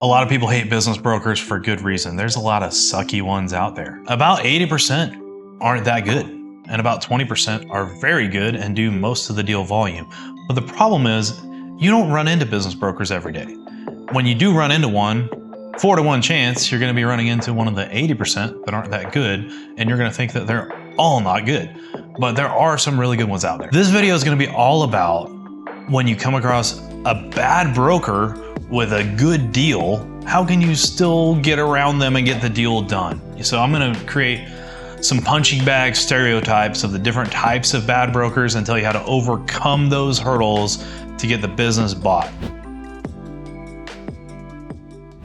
A lot of people hate business brokers for good reason. There's a lot of sucky ones out there. About 80% aren't that good, and about 20% are very good and do most of the deal volume. But the problem is, you don't run into business brokers every day. When you do run into one, 4 to 1 chance, you're going to be running into one of the 80% that aren't that good, and you're going to think that they're all not good. But there are some really good ones out there. This video is going to be all about when you come across a bad broker with a good deal, how can you still get around them and get the deal done? So I'm going to create some punching bag stereotypes of the different types of bad brokers and tell you how to overcome those hurdles to get the business bought.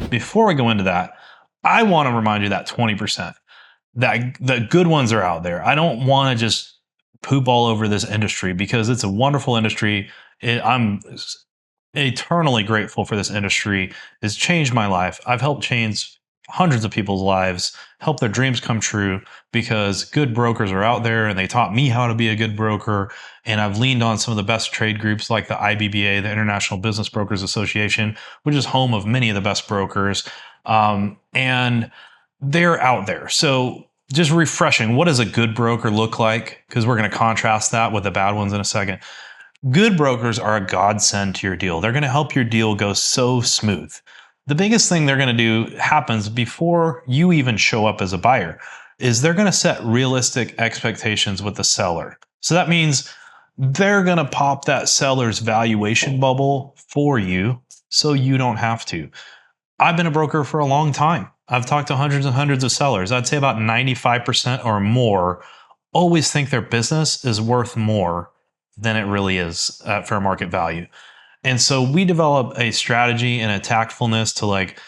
Before we go into that, I want to remind you that 20%, that the good ones are out there. I don't want to just poop all over this industry because it's a wonderful industry. I'm eternally grateful for this industry. It's changed my life. I've helped change hundreds of people's lives, help their dreams come true because good brokers are out there and they taught me how to be a good broker. And I've leaned on some of the best trade groups like the IBBA, the International Business Brokers Association, which is home of many of the best brokers. And they're out there. So just refreshing, what does a good broker look like? Because we're going to contrast that with the bad ones in a second. Good brokers are a godsend to your deal. They're going to help your deal go so smooth. The biggest thing they're going to do happens before you even show up as a buyer is they're going to set realistic expectations with the seller. So that means they're going to pop that seller's valuation bubble for you so you don't have to. I've been a broker for a long time. I've talked to hundreds and hundreds of sellers. I'd say about 95% or more always think their business is worth more than it really is at fair market value. And so we develop a strategy and a tactfulness to like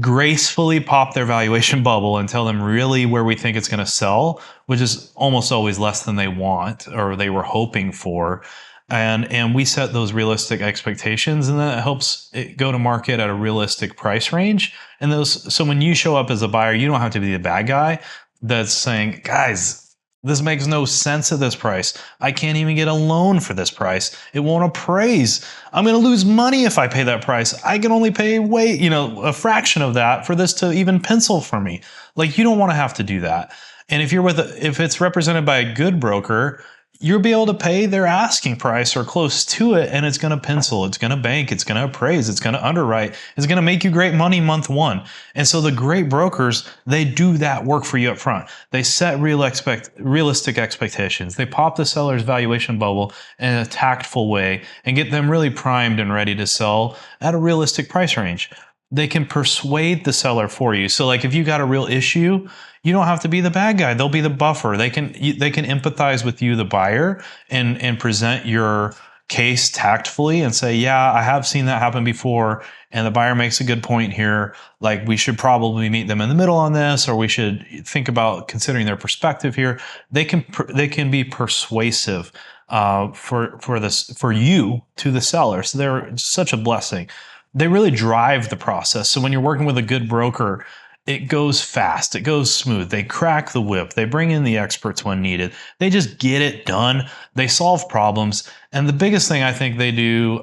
gracefully pop their valuation bubble and tell them really where we think it's going to sell, which is almost always less than they want or they were hoping for. And we set those realistic expectations, and then it helps it go to market at a realistic price range. And so when you show up as a buyer, you don't have to be the bad guy that's saying, guys, this makes no sense at this price. I can't even get a loan for this price. It won't appraise. I'm going to lose money if I pay that price. I can only pay a fraction of that for this to even pencil for me. Like, you don't want to have to do that. And if it's represented by a good broker, you'll be able to pay their asking price or close to it, and it's going to pencil, it's going to bank, it's going to appraise, it's going to underwrite, it's going to make you great money month one. And so the great brokers, they do that work for you up front. They set realistic expectations. They pop the seller's valuation bubble in a tactful way and get them really primed and ready to sell at a realistic price range. They can persuade the seller for you. So like if you got a real issue, you don't have to be the bad guy. They'll be the buffer. They can empathize with you, the buyer, and present your case tactfully and say, yeah, I have seen that happen before. And the buyer makes a good point here. Like, we should probably meet them in the middle on this, or we should think about considering their perspective here. They can be persuasive for you to the seller. So they're such a blessing. They really drive the process. So when you're working with a good broker, it goes fast. It goes smooth. They crack the whip. They bring in the experts when needed. They just get it done. They solve problems. And the biggest thing I think they do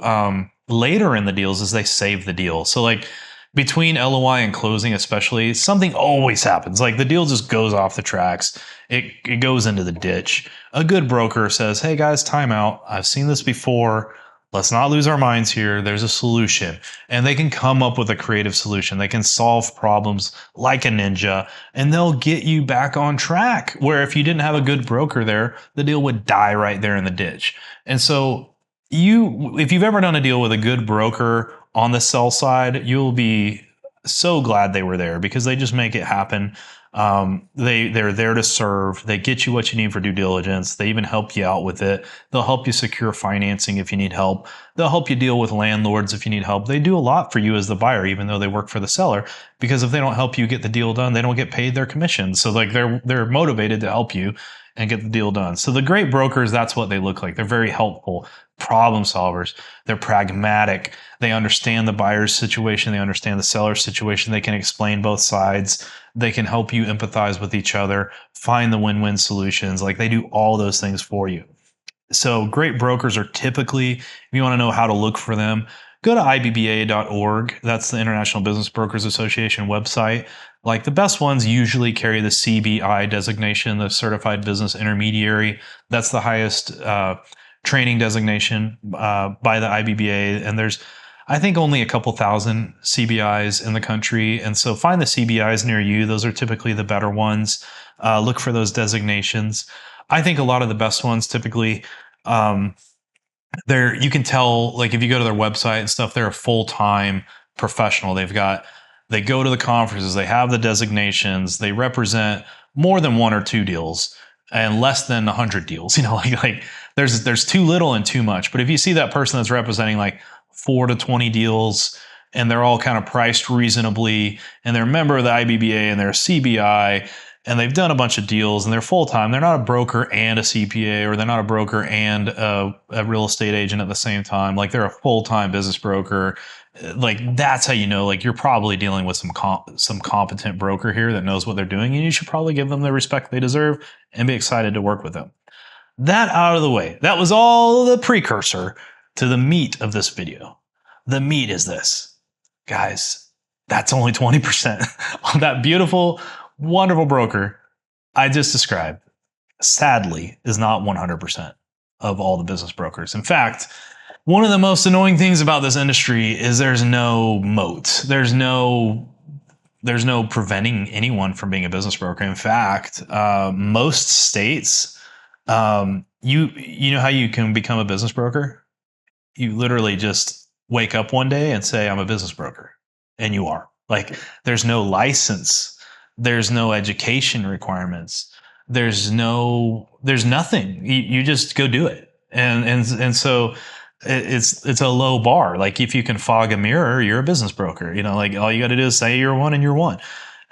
later in the deals is they save the deal. So like between LOI and closing especially, something always happens. Like the deal just goes off the tracks. It goes into the ditch. A good broker says, hey guys, time out. I've seen this before. Let's not lose our minds here. There's a solution. And they can come up with a creative solution. They can solve problems like a ninja, and they'll get you back on track. Where if you didn't have a good broker there, the deal would die right there in the ditch. And so if you've ever done a deal with a good broker on the sell side, you'll be so glad they were there because they just make it happen. They're there to serve. They get you what you need for due diligence. They even help you out with it. They'll help you secure financing if you need help. They'll help you deal with landlords if you need help. They do a lot for you as the buyer, even though they work for the seller, because if they don't help you get the deal done, they don't get paid their commission. So like they're motivated to help you and get the deal done. So the great brokers, that's what they look like. They're very helpful, problem solvers. They're pragmatic. They understand the buyer's situation. They understand the seller's situation. They can explain both sides. They can help you empathize with each other, find the win-win solutions. Like, they do all those things for you. So great brokers are typically, if you want to know how to look for them, go to IBBA.org. That's the International Business Brokers Association website. Like the best ones usually carry the CBI designation, the Certified Business Intermediary. That's the highest training designation by the IBBA. And there's, I think, only a couple thousand CBIs in the country. And so find the CBIs near you. Those are typically the better ones. Look for those designations. I think a lot of the best ones typically, you can tell, like if you go to their website and stuff, they're a full-time professional. They go to the conferences, they have the designations, they represent more than one or two deals and less than 100 deals. Like there's too little and too much. But if you see that person that's representing like 4 to 20 deals and they're all kind of priced reasonably and they're a member of the IBBA and they're a CBI and they've done a bunch of deals and they're full-time, they're not a broker and a CPA, or they're not a broker and a real estate agent at the same time. Like they're a full-time business broker. Like that's how you know, like you're probably dealing with some competent broker here that knows what they're doing, and you should probably give them the respect they deserve and be excited to work with them. That out of the way. That was all the precursor to the meat of this video. The meat is this. Guys, that's only 20% on that beautiful, wonderful broker I just described, sadly, is not 100% of all the business brokers. In fact, one of the most annoying things about this industry is there's no moat. There's no preventing anyone from being a business broker. In fact, most states, you know how you can become a business broker? You literally just wake up one day and say, I'm a business broker. And you are. Like, there's no license. There's no education requirements. There's nothing. You just go do it. And so it's a low bar. Like if you can fog a mirror, you're a business broker. Like all you got to do is say you're one and you're one.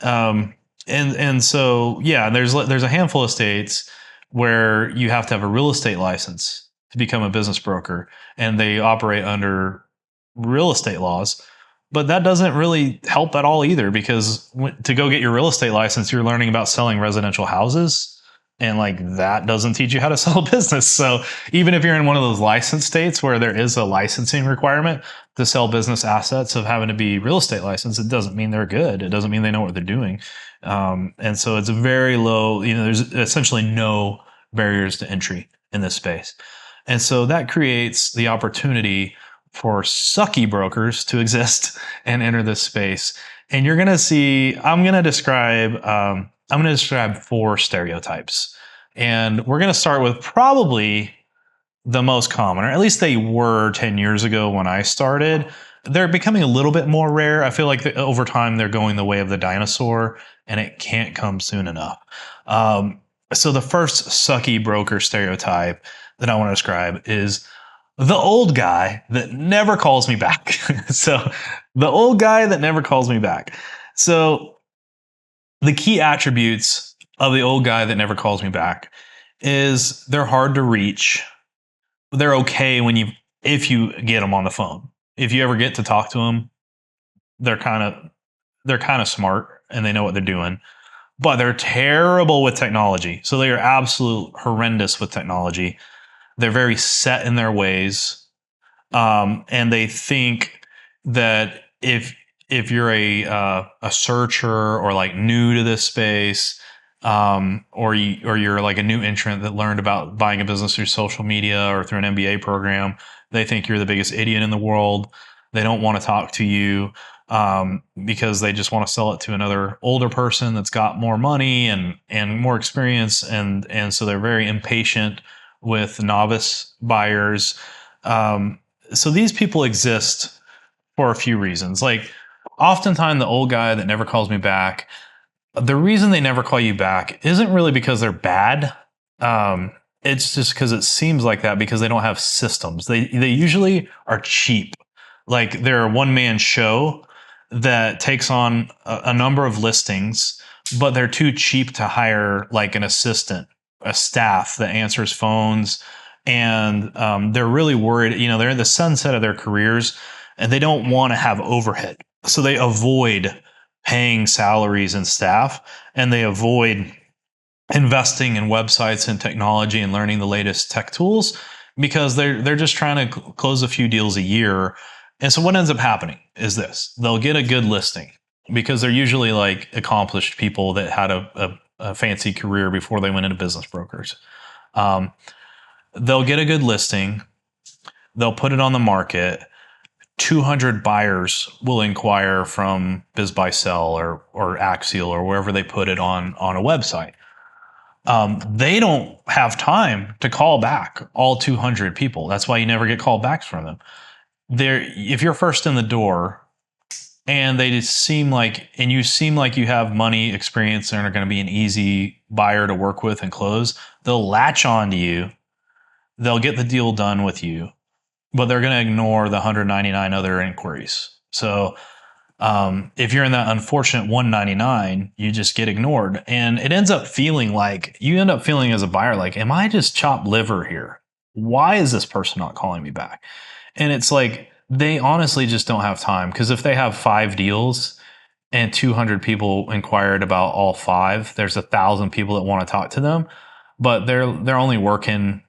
And so, yeah, there's a handful of states where you have to have a real estate license to become a business broker, and they operate under real estate laws. But that doesn't really help at all either, because to go get your real estate license, you're learning about selling residential houses. And like that doesn't teach you how to sell a business. So even if you're in one of those licensed states where there is a licensing requirement to sell business assets of having to be real estate licensed, it doesn't mean they're good. It doesn't mean they know what they're doing. And so it's a very low, there's essentially no barriers to entry in this space. And so that creates the opportunity for sucky brokers to exist and enter this space. And you're going to see, I'm going to describe 4 stereotypes. And we're going to start with probably the most common, or at least they were 10 years ago when I started. They're becoming a little bit more rare. I feel like over time they're going the way of the dinosaur, and it can't come soon enough. So the first sucky broker stereotype that I want to describe is the old guy that never calls me back. So the old guy that never calls me back. So the key attributes of the old guy that never calls me back is they're hard to reach. They're okay if you get them on the phone. If you ever get to talk to them, they're kind of smart and they know what they're doing. But they're terrible with technology. So they are absolute horrendous with technology. They're very set in their ways. And they think that if you're a searcher or like new to this space, or you're like a new entrant that learned about buying a business through social media or through an MBA program, they think you're the biggest idiot in the world. They don't want to talk to you because they just want to sell it to another older person that's got more money and more experience, and so they're very impatient with novice buyers. So these people exist for a few reasons. Like, oftentimes the old guy that never calls me back, the reason they never call you back isn't really because they're bad. It's just because it seems like that because they don't have systems. They usually are cheap. Like, they're a one-man show that takes on a number of listings, but they're too cheap to hire like an assistant, a staff that answers phones. And they're really worried, they're in the sunset of their careers and they don't want to have overhead. So they avoid paying salaries and staff, and they avoid investing in websites and technology and learning the latest tech tools because they're just trying to close a few deals a year. And so what ends up happening is this: they'll get a good listing because they're usually like accomplished people that had a fancy career before they went into business brokers. Um, they'll get a good listing. They'll put it on the market. 200 buyers will inquire from BizBuySell or Axial or wherever they put it on a website. They don't have time to call back all 200 people. That's why you never get callbacks from them. If you're first in the door and they just seem like, and you seem like you have money, experience, and are going to be an easy buyer to work with and close, they'll latch on to you. They'll get the deal done with you, but they're going to ignore the 199 other inquiries. So if you're in that unfortunate 199, you just get ignored. And it ends up feeling like, you end up feeling as a buyer, like, am I just chopped liver here? Why is this person not calling me back? And it's like, they honestly just don't have time, because if they have 5 deals and 200 people inquired about all 5, there's 1,000 people that want to talk to them, but they're only working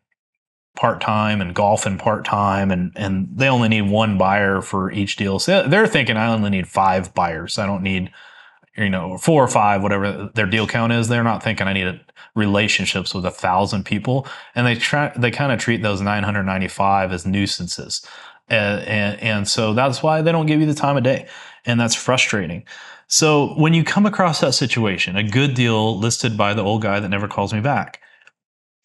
part-time and golfing part-time, and they only need 1 buyer for each deal. So they're thinking, I only need 5 buyers. I don't need, 4 or 5, whatever their deal count is. They're not thinking I need relationships with 1,000 people. And they kind of treat those 995 as nuisances. And so that's why they don't give you the time of day. And that's frustrating. So when you come across that situation, a good deal listed by the old guy that never calls me back,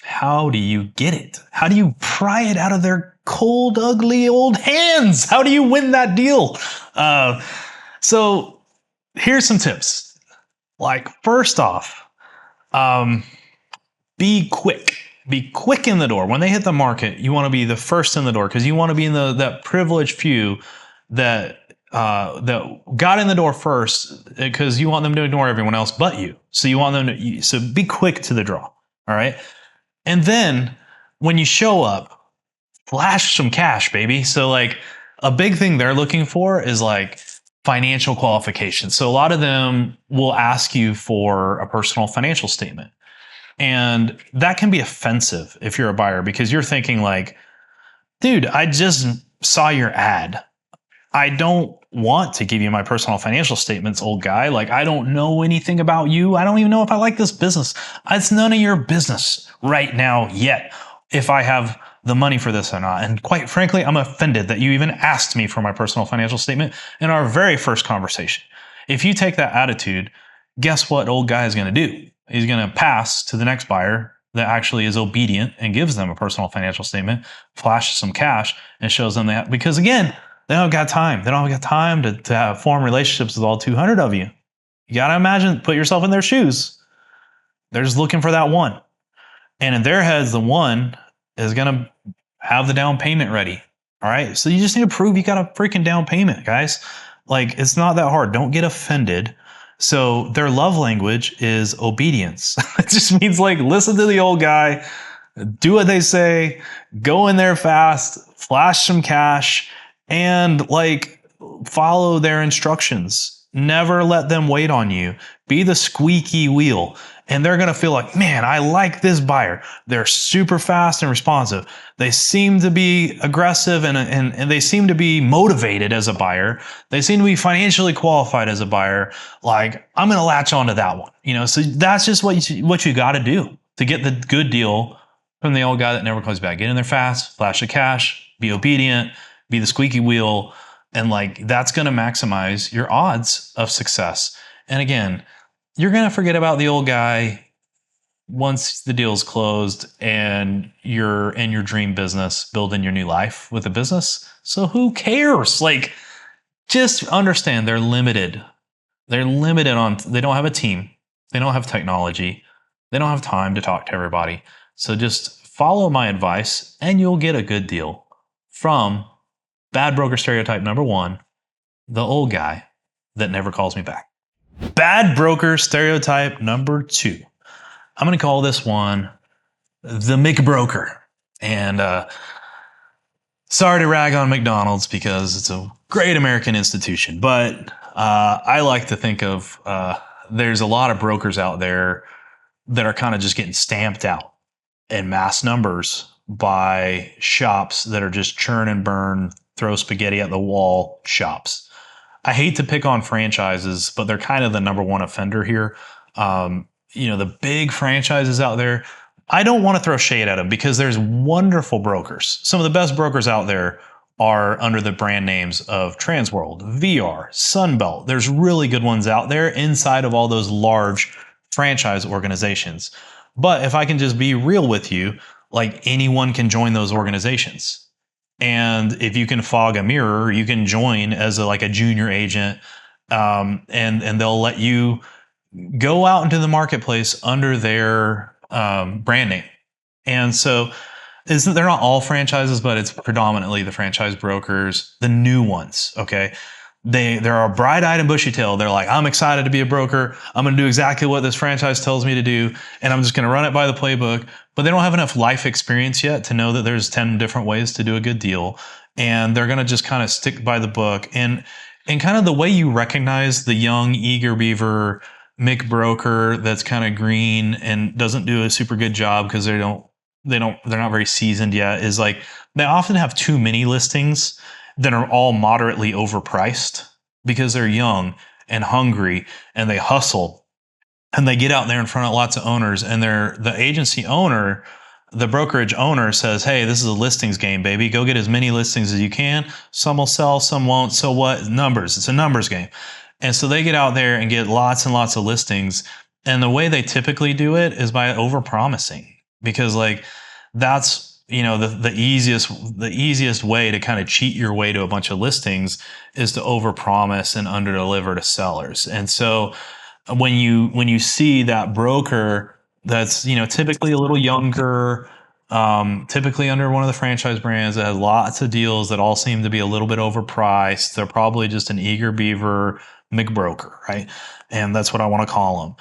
how do you get it? How do you pry it out of their cold, ugly old hands? How do you win that deal? So here's some tips. Like, first off, be quick. Be quick in the door. When they hit the market, you want to be the first in the door, because you want to be in that privileged few that got in the door first, because you want them to ignore everyone else but you. So you want them to. So be quick to the draw. All right. And then when you show up, flash some cash, baby. So like, a big thing they're looking for is like financial qualifications. So a lot of them will ask you for a personal financial statement. And that can be offensive if you're a buyer, because you're thinking like, dude, I just saw your ad. I don't want to give you my personal financial statements, old guy. Like, I don't know anything about you. I don't even know if I like this business. It's none of your business right now yet if I have the money for this or not. And quite frankly, I'm offended that you even asked me for my personal financial statement in our very first conversation. If you take that attitude, guess what old guy is going to do? He's going to pass to the next buyer that actually is obedient and gives them a personal financial statement, flashes some cash, and shows them that. Because again, they don't got time. They don't have time to form relationships with all 200 of you. You got to imagine, put yourself in their shoes. They're just looking for that one. And in their heads, the one is going to have the down payment ready. All right. So you just need to prove you got a freaking down payment, guys. Like, it's not that hard. Don't get offended. So their love language is obedience. It just means like, listen to the old guy, do what they say, go in there fast, flash some cash, and like, follow their instructions. Never let them wait on you. Be the squeaky wheel. And they're going to feel like, man, I like this buyer. They're super fast and responsive. They seem to be aggressive and they seem to be motivated as a buyer. They seem to be financially qualified as a buyer. Like, I'm going to latch onto that one. So that's just what you got to do to get the good deal from the old guy that never comes back. Get in there fast, flash the cash, be obedient, be the squeaky wheel. And like, that's going to maximize your odds of success. And again, you're going to forget about the old guy once the deal's closed and you're in your dream business, building your new life with a business. So who cares? Like, just understand they're limited. They're limited they don't have a team. They don't have technology. They don't have time to talk to everybody. So just follow my advice and you'll get a good deal from bad broker stereotype number 1, the old guy that never calls me back. Bad broker stereotype number 2. I'm going to call this one the McBroker. And sorry to rag on McDonald's because it's a great American institution, but I like to think of there's a lot of brokers out there that are kind of just getting stamped out in mass numbers by shops that are just churn and burn throw spaghetti at the wall shops. I hate to pick on franchises, but they're kind of the number one offender here. The big franchises out there, I don't want to throw shade at them because there's wonderful brokers. Some of the best brokers out there are under the brand names of Transworld, VR, Sunbelt. There's really good ones out there inside of all those large franchise organizations. But if I can just be real with you, like anyone can join those organizations. And if you can fog a mirror, you can join as like a junior agent, and they'll let you go out into the marketplace under their brand name. And so they're not all franchises, but it's predominantly the franchise brokers, the new ones. Okay. They're a bright-eyed and bushy-tailed. They're like, I'm excited to be a broker. I'm going to do exactly what this franchise tells me to do, and I'm just going to run it by the playbook. But they don't have enough life experience yet to know that there's 10 different ways to do a good deal, and they're going to just kind of stick by the book. And kind of the way you recognize the young, eager beaver McBroker that's kind of green and doesn't do a super good job because they're not very seasoned yet is like they often have too many listings that are all moderately overpriced because they're young and hungry and they hustle and they get out there in front of lots of owners, and the agency owner, the brokerage owner says, hey, this is a listings game, baby. Go get as many listings as you can. Some will sell, some won't. So what? Numbers. It's a numbers game. And so they get out there and get lots and lots of listings. And the way they typically do it is by overpromising, because like that's, the easiest way to kind of cheat your way to a bunch of listings is to overpromise and underdeliver to sellers. And so when you see that broker that's, typically a little younger, typically under one of the franchise brands that has lots of deals that all seem to be a little bit overpriced, they're probably just an eager beaver McBroker, right? And that's what I want to call them.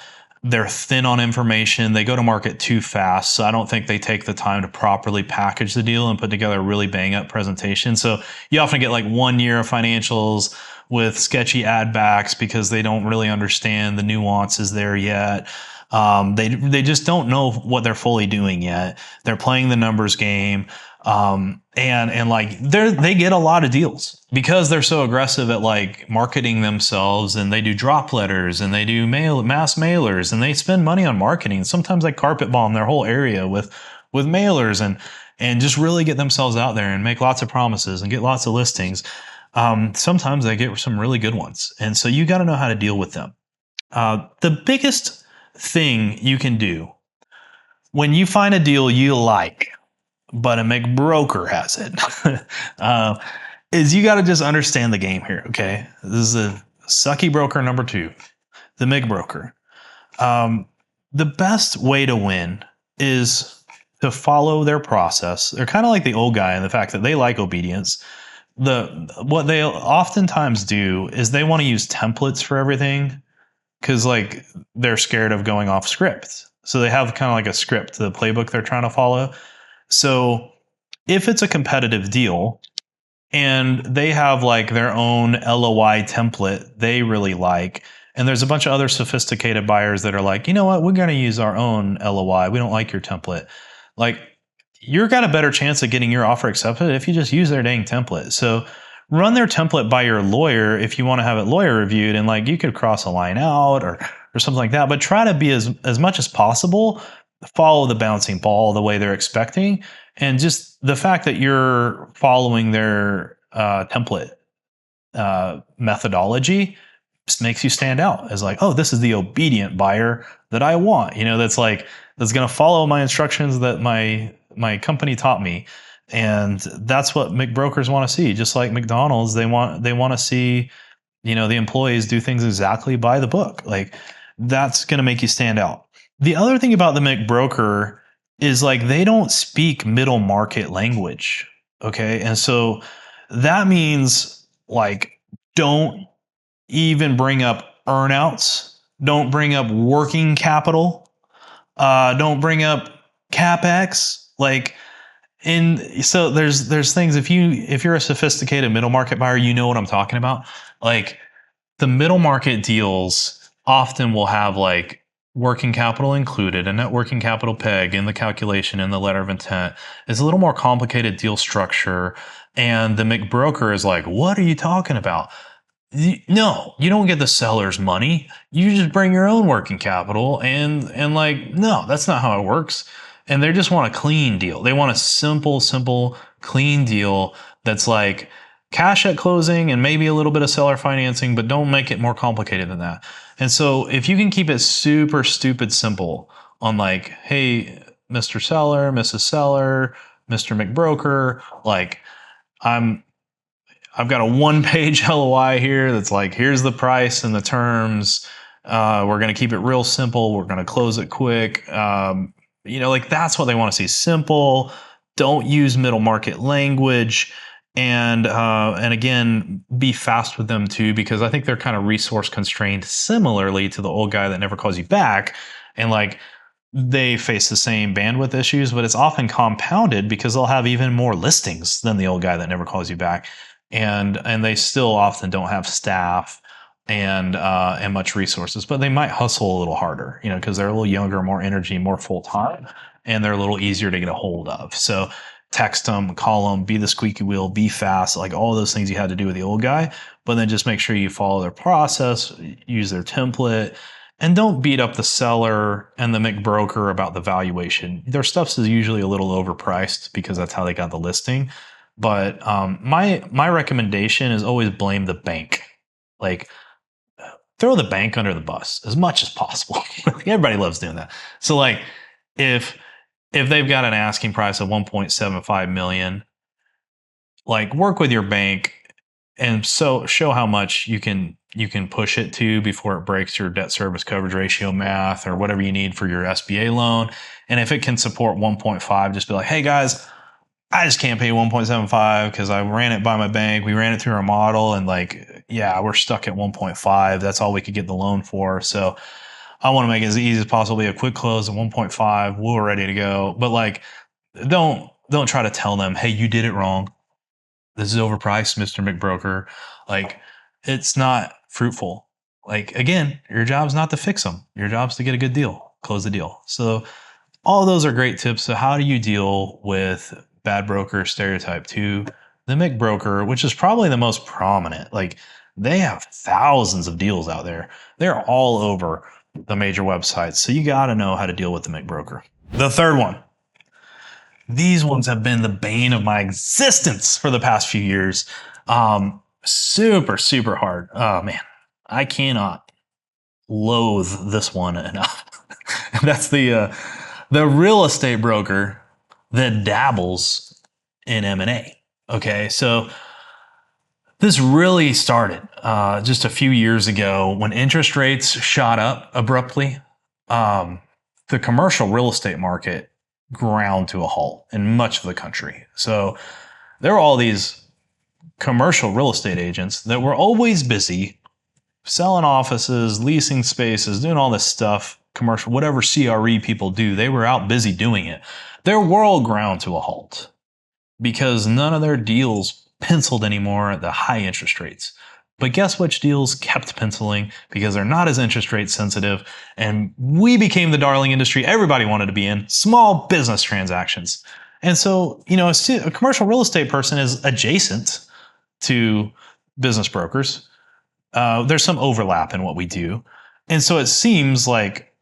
They're thin on information. They go to market too fast. So I don't think they take the time to properly package the deal and put together a really bang up presentation. So you often get like 1 year of financials with sketchy ad backs because they don't really understand the nuances there yet. They just don't know what they're fully doing yet. They're playing the numbers game. And like they get a lot of deals because they're so aggressive at like marketing themselves, and they do drop letters and they do mass mailers, and they spend money on marketing. Sometimes they carpet bomb their whole area with mailers and just really get themselves out there and make lots of promises and get lots of listings. Sometimes they get some really good ones. And so you got to know how to deal with them. The biggest thing you can do when you find a deal you like, but a McBroker has it, is you got to just understand the game here, okay? This is a sucky broker number 2, the McBroker. The best way to win is to follow their process. They're kind of like the old guy in the fact that they like obedience. What they oftentimes do is they want to use templates for everything because like they're scared of going off script. So they have kind of like a script, the playbook they're trying to follow. So if it's a competitive deal and they have like their own LOI template they really like, and there's a bunch of other sophisticated buyers that are like, you know what, we're going to use our own LOI. We don't like your template. Like, you've got a better chance of getting your offer accepted if you just use their dang template. So run their template by your lawyer if you want to have it lawyer reviewed, and like you could cross a line out or something like that. But try to be as much as possible, follow the bouncing ball the way they're expecting. And just the fact that you're following their template methodology just makes you stand out as like, oh, this is the obedient buyer that I want. That's going to follow my instructions that my company taught me. And that's what McBrokers want to see. Just like McDonald's, they want to see, the employees do things exactly by the book. Like, that's going to make you stand out. The other thing about the McBroker is like they don't speak middle market language. Okay. And so that means like don't even bring up earnouts, don't bring up working capital, don't bring up CapEx. Like, so there's things, if you're a sophisticated middle market buyer, you know what I'm talking about. Like, the middle market deals often will have like working capital included, a net working capital peg in the calculation in the letter of intent. It's a little more complicated deal structure. And the McBroker is like, what are you talking about? No, you don't get the seller's money. You just bring your own working capital and like, no, that's not how it works. And they just want a clean deal. They want a simple, clean deal that's like cash at closing and maybe a little bit of seller financing, but don't make it more complicated than that. And so if you can keep it super stupid simple on like, hey, Mr. Seller, Mrs. Seller, Mr. McBroker, like I've got a one-page LOI here that's like, here's the price and the terms. We're going to keep it real simple. We're going to close it quick. Like that's what they want to see. Simple. Don't use middle market language. And again, be fast with them too, because I think they're kind of resource constrained similarly to the old guy that never calls you back. And like, they face the same bandwidth issues, but it's often compounded because they'll have even more listings than the old guy that never calls you back. And they still often don't have staff and much resources, but they might hustle a little harder, because they're a little younger, more energy, more full time, and they're a little easier to get a hold of. So text them, call them, be the squeaky wheel, be fast, like all those things you had to do with the old guy, but then just make sure you follow their process, use their template, and don't beat up the seller and the McBroker about the valuation. Their stuff is usually a little overpriced because that's how they got the listing. But my recommendation is always blame the bank. Like throw the bank under the bus as much as possible. Everybody loves doing that. So like if they've got an asking price of 1.75 million, like work with your bank and so show how much you can push it to before it breaks your debt service coverage ratio math or whatever you need for your SBA loan. And if it can support 1.5, just be like, hey guys, I just can't pay 1.75 because I ran it by my bank. We ran it through our model and like, yeah, we're stuck at 1.5. That's all we could get the loan for. So I want to make it as easy as possible. Be a quick close at 1.5. We're ready to go. But like, don't try to tell them, hey, you did it wrong. This is overpriced, Mr. McBroker. Like, it's not fruitful. Like, again, your job's not to fix them. Your job's to get a good deal, close the deal. So all of those are great tips. So how do you deal with bad broker stereotype 2? The McBroker, which is probably the most prominent. Like, they have thousands of deals out there. They're all over the major websites. So you got to know how to deal with the McBroker. The third one. These ones have been the bane of my existence for the past few years. Super hard. Oh man, I cannot loathe this one enough. That's the real estate broker that dabbles in M&A. Okay, so this really started just a few years ago when interest rates shot up abruptly. The commercial real estate market ground to a halt in much of the country. So there were all these commercial real estate agents that were always busy selling offices, leasing spaces, doing all this stuff, commercial, whatever CRE people do, they were out busy doing it. Their world ground to a halt because none of their deals penciled anymore at the high interest rates. But guess which deals kept penciling because they're not as interest rate sensitive, and we became the darling industry everybody wanted to be in, small business transactions. And so, a commercial real estate person is adjacent to business brokers. There's some overlap in what we do. And so it seems like,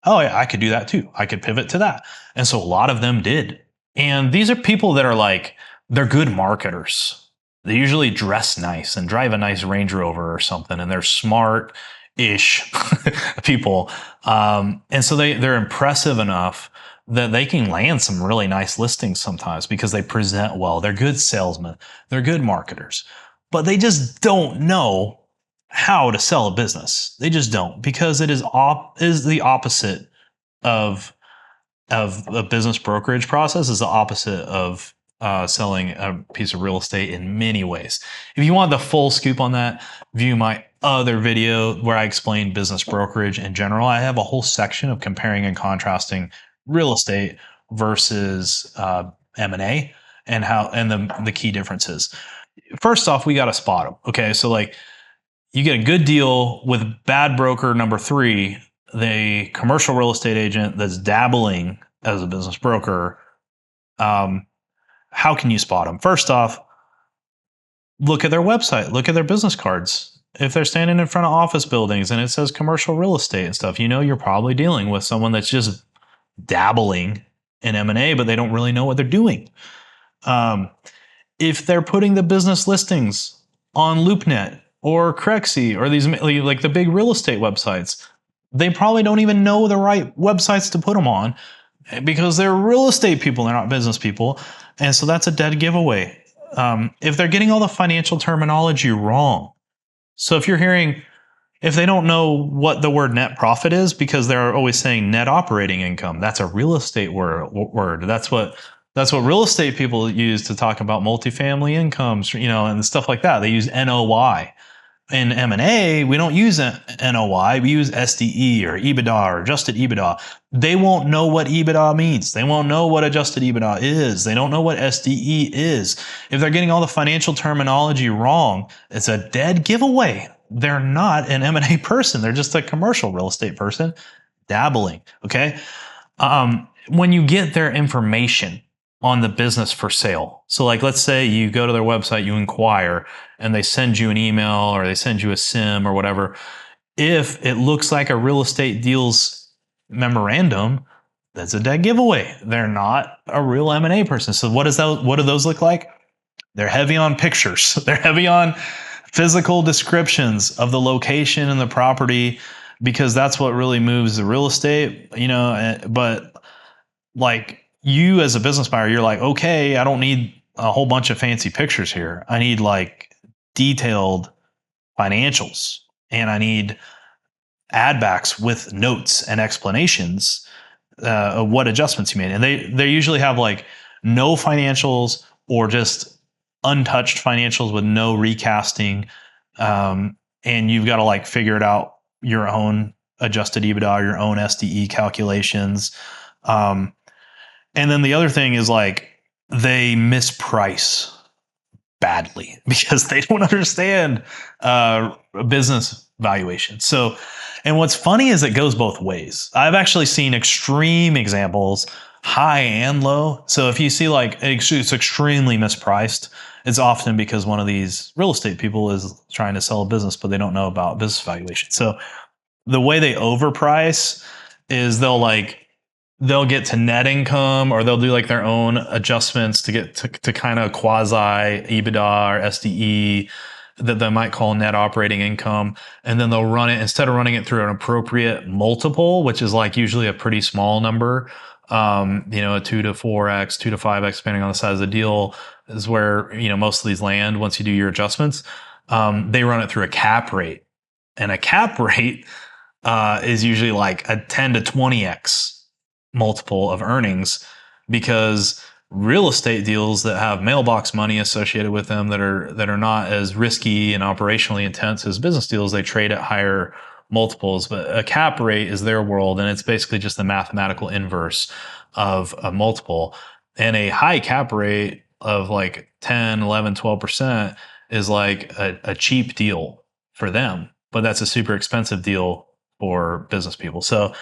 oh yeah, I could do that too. I could pivot to that. And so a lot of them did. And these are people that are like, they're good marketers. They usually dress nice and drive a nice Range Rover or something, and they're smart-ish people. And so they're impressive enough that they can land some really nice listings sometimes because they present well. They're good salesmen. They're good marketers. But they just don't know how to sell a business. They just don't, because it is the opposite of a business brokerage process, is the opposite of selling a piece of real estate in many ways. If you want the full scoop on that, view my other video where I explain business brokerage in general. I have a whole section of comparing and contrasting real estate versus M&A and the key differences. First off, we got to spot them. Okay, so like you get a good deal with bad broker number 3, the commercial real estate agent that's dabbling as a business broker. How can you spot them? First off, look at their website, look at their business cards. If they're standing in front of office buildings and it says commercial real estate and stuff, you're probably dealing with someone that's just dabbling in M&A, but they don't really know what they're doing. If they're putting the business listings on LoopNet or Crexy or these like the big real estate websites, they probably don't even know the right websites to put them on because they're real estate people, they're not business people. And so that's a dead giveaway. If they're getting all the financial terminology wrong. So if they don't know what the word net profit is because they're always saying net operating income, that's a real estate word. That's what real estate people use to talk about multifamily incomes, and stuff like that. They use NOI. In M&A, we don't use NOI. We use SDE or EBITDA or adjusted EBITDA. They won't know what EBITDA means. They won't know what adjusted EBITDA is. They don't know what SDE is. If they're getting all the financial terminology wrong, it's a dead giveaway. They're not an M&A person. They're just a commercial real estate person dabbling. Okay. When you get their information on the business for sale. So like, let's say you go to their website, you inquire, and they send you an email or they send you a SIM or whatever. If it looks like a real estate deals memorandum, that's a dead giveaway. They're not a real M&A person. So what do those look like? They're heavy on pictures. They're heavy on physical descriptions of the location and the property because that's what really moves the real estate, but like, you as a business buyer, you're like, okay, I don't need a whole bunch of fancy pictures here. I need like detailed financials and I need add backs with notes and explanations of what adjustments you made. And they usually have like no financials or just untouched financials with no recasting. And you've got to like figure it out your own adjusted EBITDA, your own SDE calculations. And then the other thing is like they misprice badly because they don't understand business valuation. So, and what's funny is it goes both ways. I've actually seen extreme examples, high and low. So if you see like it's extremely mispriced, it's often because one of these real estate people is trying to sell a business, but they don't know about business valuation. So the way they overprice is they'll get to net income or they'll do like their own adjustments to get to kind of quasi EBITDA or SDE that they might call net operating income. And then they'll run it, instead of running it through an appropriate multiple, which is like usually a pretty small number, a 2 to 4x, 2 to 5x, depending on the size of the deal is where, most of these land once you do your adjustments. They run it through a cap rate, and a cap rate is usually like a 10 to 20x multiple of earnings, because real estate deals that have mailbox money associated with them that are not as risky and operationally intense as business deals, they trade at higher multiples. But a cap rate is their world, and it's basically just the mathematical inverse of a multiple. And a high cap rate of like 10, 11, 12% is like a cheap deal for them, but that's a super expensive deal for business people. So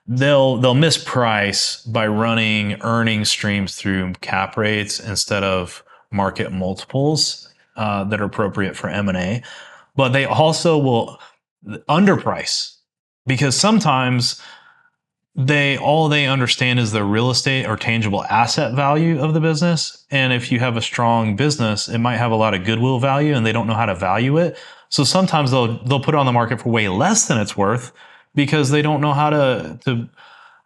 they'll misprice by running earning streams through cap rates instead of market multiples that are appropriate for M&A. But they also will underprice because sometimes all they understand is the real estate or tangible asset value of the business. And if you have a strong business, it might have a lot of goodwill value and they don't know how to value it. So sometimes they'll put it on the market for way less than it's worth because they don't know how to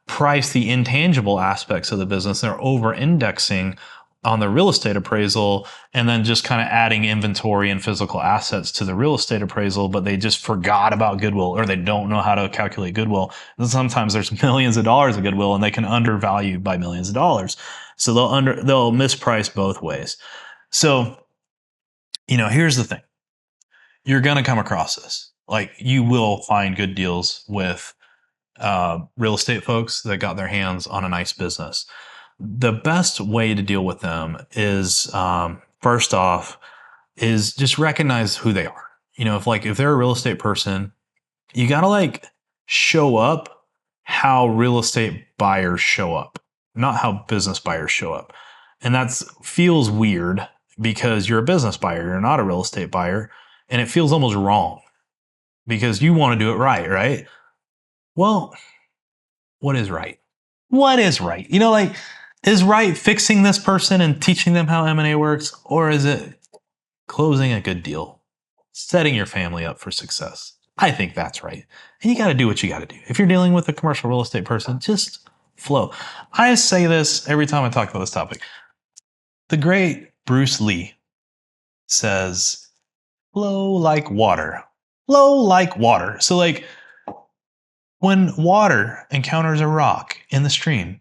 price the intangible aspects of the business. They're over-indexing on the real estate appraisal and then just kind of adding inventory and physical assets to the real estate appraisal, but they just forgot about goodwill or they don't know how to calculate goodwill. And sometimes there's millions of dollars of goodwill and they can undervalue by millions of dollars. So they'll misprice both ways. So, here's the thing. You're going to come across this. Like, you will find good deals with real estate folks that got their hands on a nice business. The best way to deal with them is, first off, is just recognize who they are. If they're a real estate person, you got to show up how real estate buyers show up, not how business buyers show up. And that feels weird because you're a business buyer, you're not a real estate buyer, and it feels almost wrong because you want to do it right, right? Well, what is right? What is right? Like, is right fixing this person and teaching them how M&A works, or is it closing a good deal, setting your family up for success? I think that's right. And you got to do what you got to do. If you're dealing with a commercial real estate person, just flow. I say this every time I talk about this topic. The great Bruce Lee says, flow like water. Flow like water. So, like, when water encounters a rock in the stream,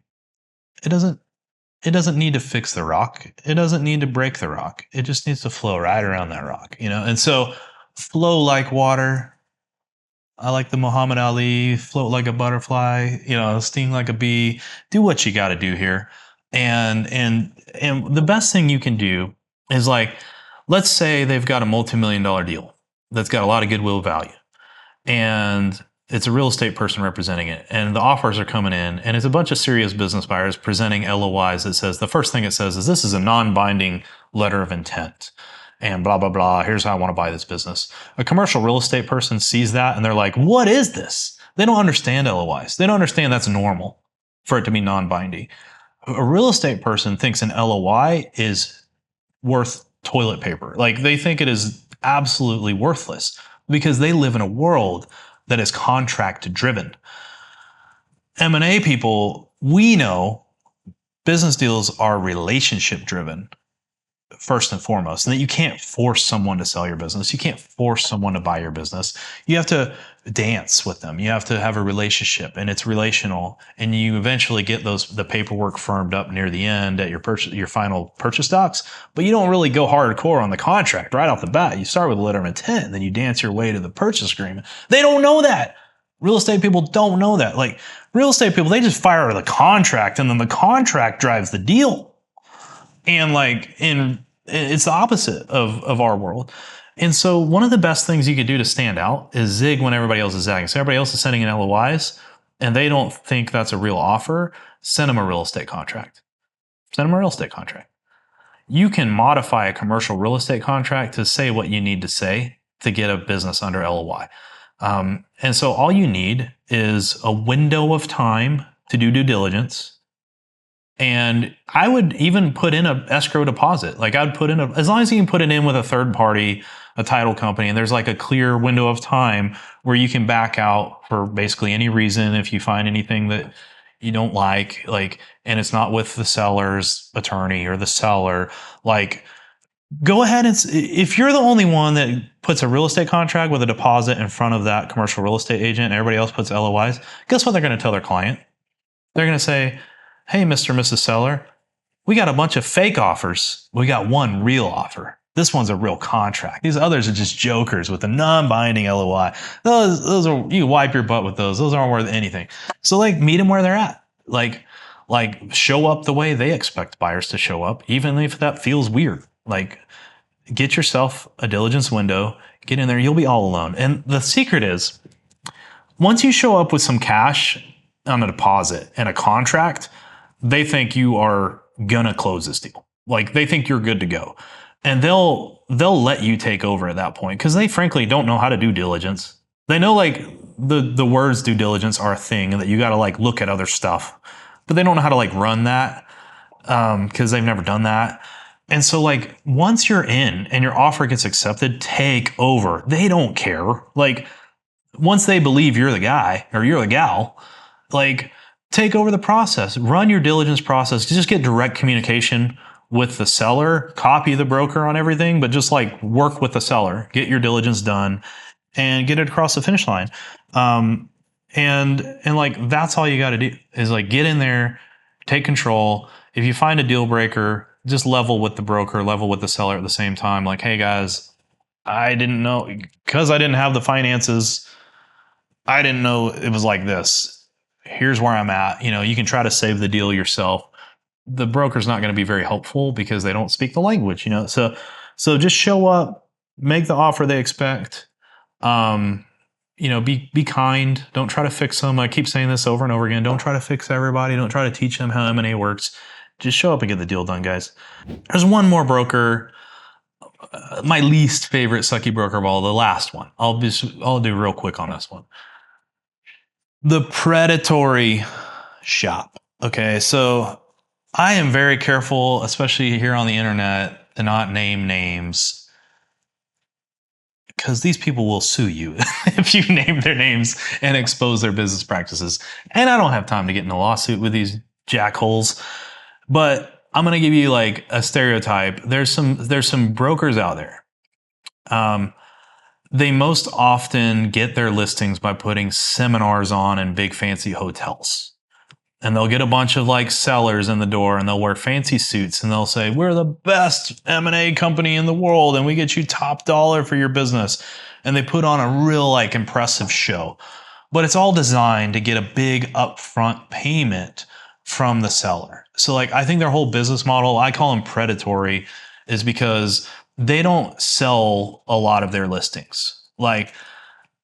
it doesn't need to fix the rock. It doesn't need to break the rock. It just needs to flow right around that rock, And so, flow like water. I like the Muhammad Ali, float like a butterfly, sting like a bee. Do what you got to do here. And the best thing you can do is, like, let's say they've got a multi-million-dollar deal that's got a lot of goodwill value, and it's a real estate person representing it, and the offers are coming in, and it's a bunch of serious business buyers presenting LOIs that says, the first thing it says is, this is a non-binding letter of intent, and blah, blah, blah. Here's how I want to buy this business. A commercial real estate person sees that, and they're like, what is this? They don't understand LOIs. They don't understand that's normal for it to be non-binding. A real estate person thinks an LOI is worth toilet paper. Like, they think it is absolutely worthless because they live in a world that is contract driven. M&A people, we know business deals are relationship driven first and foremost, and that you can't force someone to sell your business. You can't force someone to buy your business. You have to dance with them. You have to have a relationship, and it's relational, and you eventually get the paperwork firmed up near the end at your final purchase docs, but you don't really go hardcore on the contract right off the bat. You start with a letter of intent, and then you dance your way to the purchase agreement. They don't know that. Real estate people don't know that. Like, real estate people, they just fire the contract, and then the contract drives the deal. And it's the opposite of our world. And so one of the best things you could do to stand out is zig when everybody else is zagging. So everybody else is sending in LOIs and they don't think that's a real offer. Send them a real estate contract. Send them a real estate contract. You can modify a commercial real estate contract to say what you need to say to get a business under LOI. And so all you need is a window of time to do due diligence. And I would even put in an escrow deposit. Like, I'd put in as long as you can put it in with a third party, a title company, and there's like a clear window of time where you can back out for basically any reason if you find anything that you don't like, and it's not with the seller's attorney or the seller, like, go ahead and, if you're the only one that puts a real estate contract with a deposit in front of that commercial real estate agent and everybody else puts LOIs, guess what they're going to tell their client? They're going to say, hey, Mr. and Mrs. Seller, we got a bunch of fake offers. We got one real offer. This one's a real contract. These others are just jokers with a non-binding LOI. Those are, you wipe your butt with those. Those aren't worth anything. So, like, meet them where they're at. Like show up the way they expect buyers to show up, even if that feels weird. Like, get yourself a diligence window, get in there, you'll be all alone. And the secret is, once you show up with some cash on a deposit and a contract, they think you are gonna close this deal. Like, they think you're good to go. And they'll let you take over at that point because they frankly don't know how to do diligence. They know, like, the words due diligence are a thing and that you gotta, like, look at other stuff, but they don't know how to, like, run that because they've never done that. And so, like, once you're in and your offer gets accepted, take over. They don't care. Like, once they believe you're the guy or you're the gal, like, take over the process, run your diligence process, just get direct communication with the seller, copy the broker on everything, but just, like, work with the seller, get your diligence done and get it across the finish line. And like, that's all you got to do is, like, get in there, take control. If you find a deal breaker, just level with the broker, level with the seller at the same time. Like, hey guys, I didn't know, because I didn't have the finances, I didn't know it was like this. Here's where I'm at. You can try to save the deal yourself. The broker's not going to be very helpful because they don't speak the language, So just show up, make the offer they expect. Be kind. Don't try to fix them. I keep saying this over and over again. Don't try to fix everybody. Don't try to teach them how M&A works. Just show up and get the deal done, guys. There's one more broker, my least favorite sucky broker of all, the last one. I'll do real quick on this one. The predatory shop. Okay, so I am very careful, especially here on the internet, to not name names, because these people will sue you if you name their names and expose their business practices. And I don't have time to get in a lawsuit with these jackholes. But I'm gonna give you like a stereotype. There's some brokers out there. They most often get their listings by putting seminars on in big fancy hotels. And they'll get a bunch of like sellers in the door and they'll wear fancy suits and they'll say, we're the best M&A company in the world and we get you top dollar for your business. And they put on a real like impressive show. But it's all designed to get a big upfront payment from the seller. So like I think their whole business model, I call them predatory, is because they don't sell a lot of their listings. Like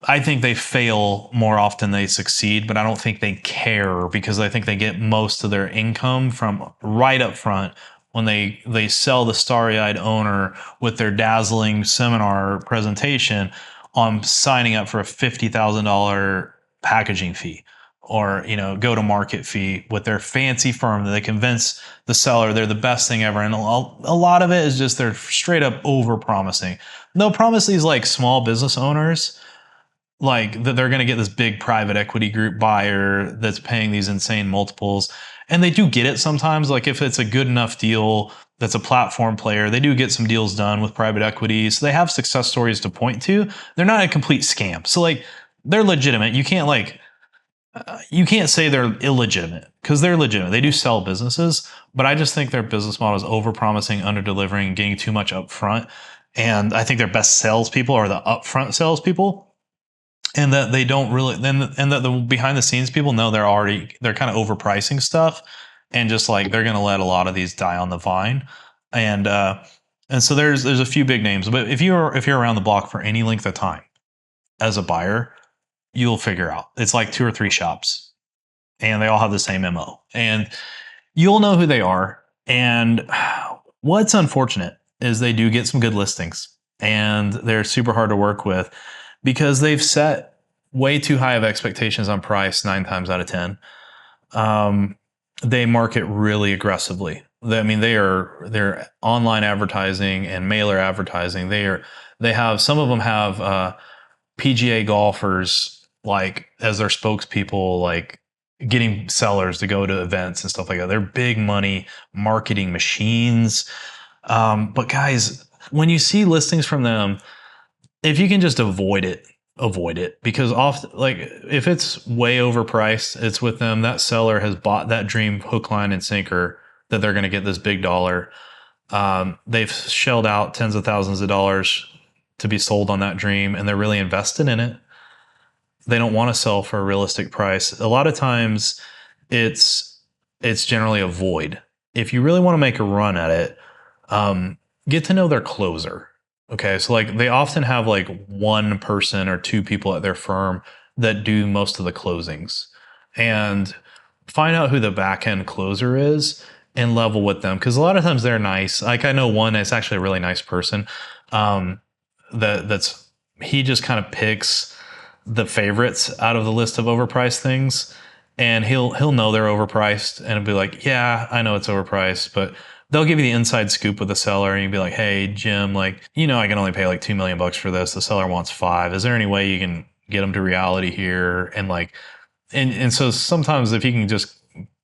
I think they fail more often than they succeed, but I don't think they care because I think they get most of their income from right up front when they sell the starry-eyed owner with their dazzling seminar presentation on signing up for a $50,000 packaging fee or, go-to-market fee with their fancy firm that they convince the seller they're the best thing ever. And a lot of it is just they're straight up over-promising. They'll promise these like small business owners like that they're going to get this big private equity group buyer that's paying these insane multiples. And they do get it sometimes. Like if it's a good enough deal that's a platform player, they do get some deals done with private equity. So they have success stories to point to. They're not a complete scam. So like they're legitimate. You can't say they're illegitimate because they're legitimate. They do sell businesses, but I just think their business model is over-promising, under-delivering, getting too much upfront. And I think their best salespeople are the upfront salespeople. And that they don't really, and that the behind the scenes people know they're kind of overpricing stuff, and just like they're going to let a lot of these die on the vine, and so there's a few big names, but if you're around the block for any length of time as a buyer, you'll figure out it's like 2 or 3 shops, and they all have the same MO, and you'll know who they are. And what's unfortunate is they do get some good listings, and they're super hard to work with, because they've set way too high of expectations on price 9 times out of 10. They market really aggressively. They're online advertising and mailer advertising. Some of them have PGA golfers like as their spokespeople, like getting sellers to go to events and stuff like that. They're big money marketing machines. But guys, when you see listings from them, if you can just avoid it, because often, like if it's way overpriced, it's with them. That seller has bought that dream hook, line, and sinker that they're going to get this big dollar. They've shelled out tens of thousands of dollars to be sold on that dream, and they're really invested in it. They don't want to sell for a realistic price. A lot of times, it's generally a void. If you really want to make a run at it, get to know their closer. Okay, so like they often have like 1 person or 2 people at their firm that do most of the closings, and find out who the back end closer is and level with them, because a lot of times they're nice. Like I know one that's actually a really nice person. He just kind of picks the favorites out of the list of overpriced things, and he'll know they're overpriced and be like, yeah, I know it's overpriced, but they'll give you the inside scoop with the seller, and you'd be like, hey, Jim, like, I can only pay like $2 million for this. The seller wants 5. Is there any way you can get them to reality here? And like, and so sometimes if you can just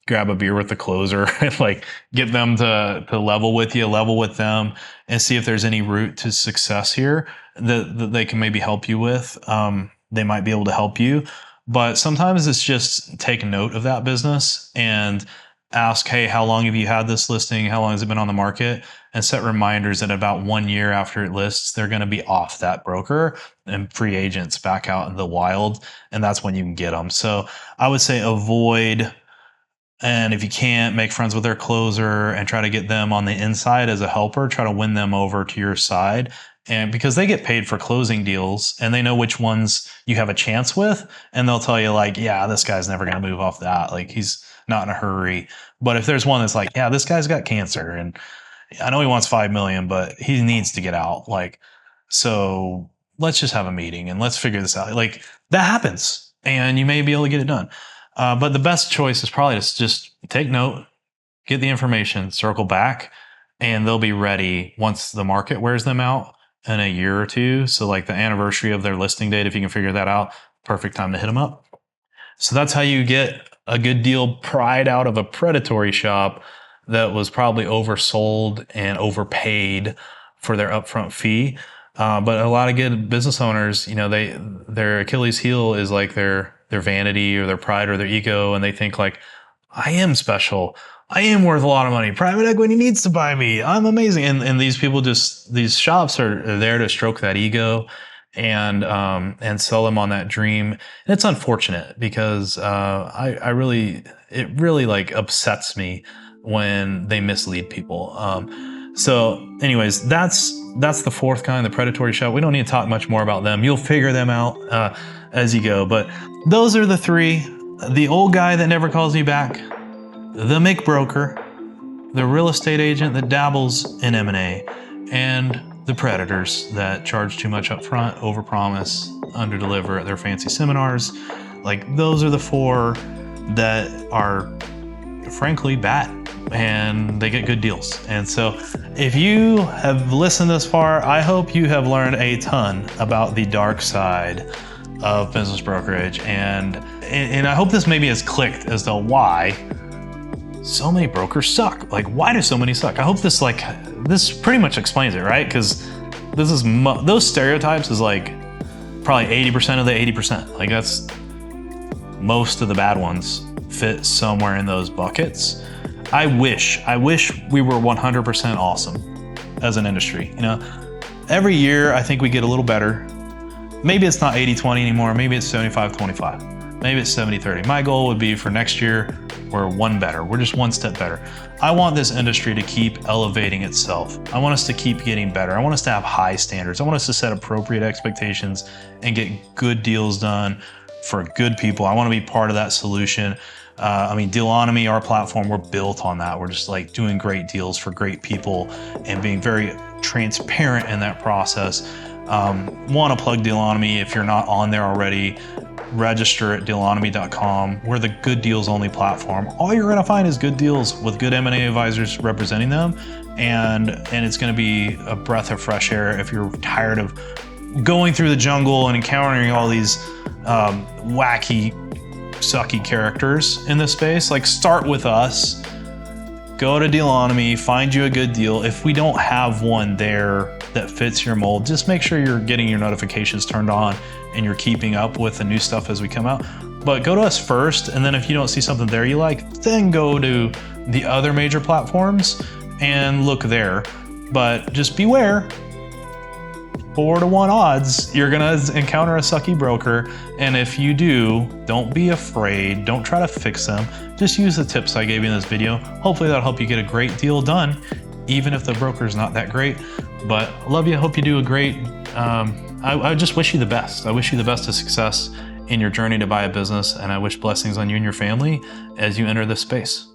grab a beer with the closer and like get them to level with you, level with them, and see if there's any route to success here that they can maybe help you with. They might be able to help you, but sometimes it's just take note of that business and ask, hey, how long have you had this listing? How long has it been on the market? And set reminders that about 1 year after it lists, they're going to be off that broker and free agents back out in the wild. And that's when you can get them. So I would say avoid. And if you can't, make friends with their closer and try to get them on the inside as a helper, try to win them over to your side. And because they get paid for closing deals and they know which ones you have a chance with, and they'll tell you like, yeah, this guy's never going to move off that. Like not in a hurry. But if there's one that's like, yeah, this guy's got cancer and I know he wants 5 million, but he needs to get out. Like, so let's just have a meeting and let's figure this out. Like, that happens and you may be able to get it done. But the best choice is probably to just take note, get the information, circle back, and they'll be ready once the market wears them out in a year or two. So like the anniversary of their listing date, if you can figure that out, perfect time to hit them up. So that's how you get a good deal pried out of a predatory shop that was probably oversold and overpaid for their upfront fee. But a lot of good business owners, you know, their Achilles heel is like their vanity or their pride or their ego, and they think like, I am special. I am worth a lot of money. Private equity needs to buy me. I'm amazing. And these people these shops are there to stroke that ego and sell them on that dream. And it's unfortunate because it really like upsets me when they mislead people. So anyways, that's the fourth kind, the predatory shop. We don't need to talk much more about them. You'll figure them out as you go. But those are the three: the old guy that never calls you back, the McBroker, the real estate agent that dabbles in M&A, and the predators that charge too much up front, overpromise, underdeliver at their fancy seminars. Like, those are the four that are frankly bad and they get good deals. And so if you have listened this far, I hope you have learned a ton about the dark side of business brokerage. And I hope this maybe has clicked as to why so many brokers suck. Like, why do so many suck? I hope this pretty much explains it, right? Because this is those stereotypes is like probably 80% of the 80%. Like, that's most of the bad ones fit somewhere in those buckets. I wish we were 100% awesome as an industry. You know, every year I think we get a little better. Maybe it's not 80-20 anymore. Maybe it's 75-25. Maybe it's 70-30. My goal would be for next year, we're one better. We're just one step better. I want this industry to keep elevating itself. I want us to keep getting better. I want us to have high standards. I want us to set appropriate expectations and get good deals done for good people. I want to be part of that solution. Dealonomy, our platform, we're built on that. We're just like doing great deals for great people and being very transparent in that process. Want to plug Dealonomy if you're not on there already. Register at dealonomy.com. We're the good deals only platform. All you're going to find is good deals with good M&A advisors representing them, and it's going to be a breath of fresh air if you're tired of going through the jungle and encountering all these wacky, sucky characters in this space. Like, start with us. Go to Dealonomy, find you a good deal. If we don't have one there that fits your mold, just make sure you're getting your notifications turned on and you're keeping up with the new stuff as we come out. But go to us first, and then if you don't see something there you like, then go to the other major platforms and look there. But just beware, 4-to-1 odds, you're gonna encounter a sucky broker. And if you do, don't be afraid. Don't try to fix them. Just use the tips I gave you in this video. Hopefully that'll help you get a great deal done, even if the broker's not that great. But I love you. I hope you do a great, I just wish you the best. I wish you the best of success in your journey to buy a business. And I wish blessings on you and your family as you enter this space.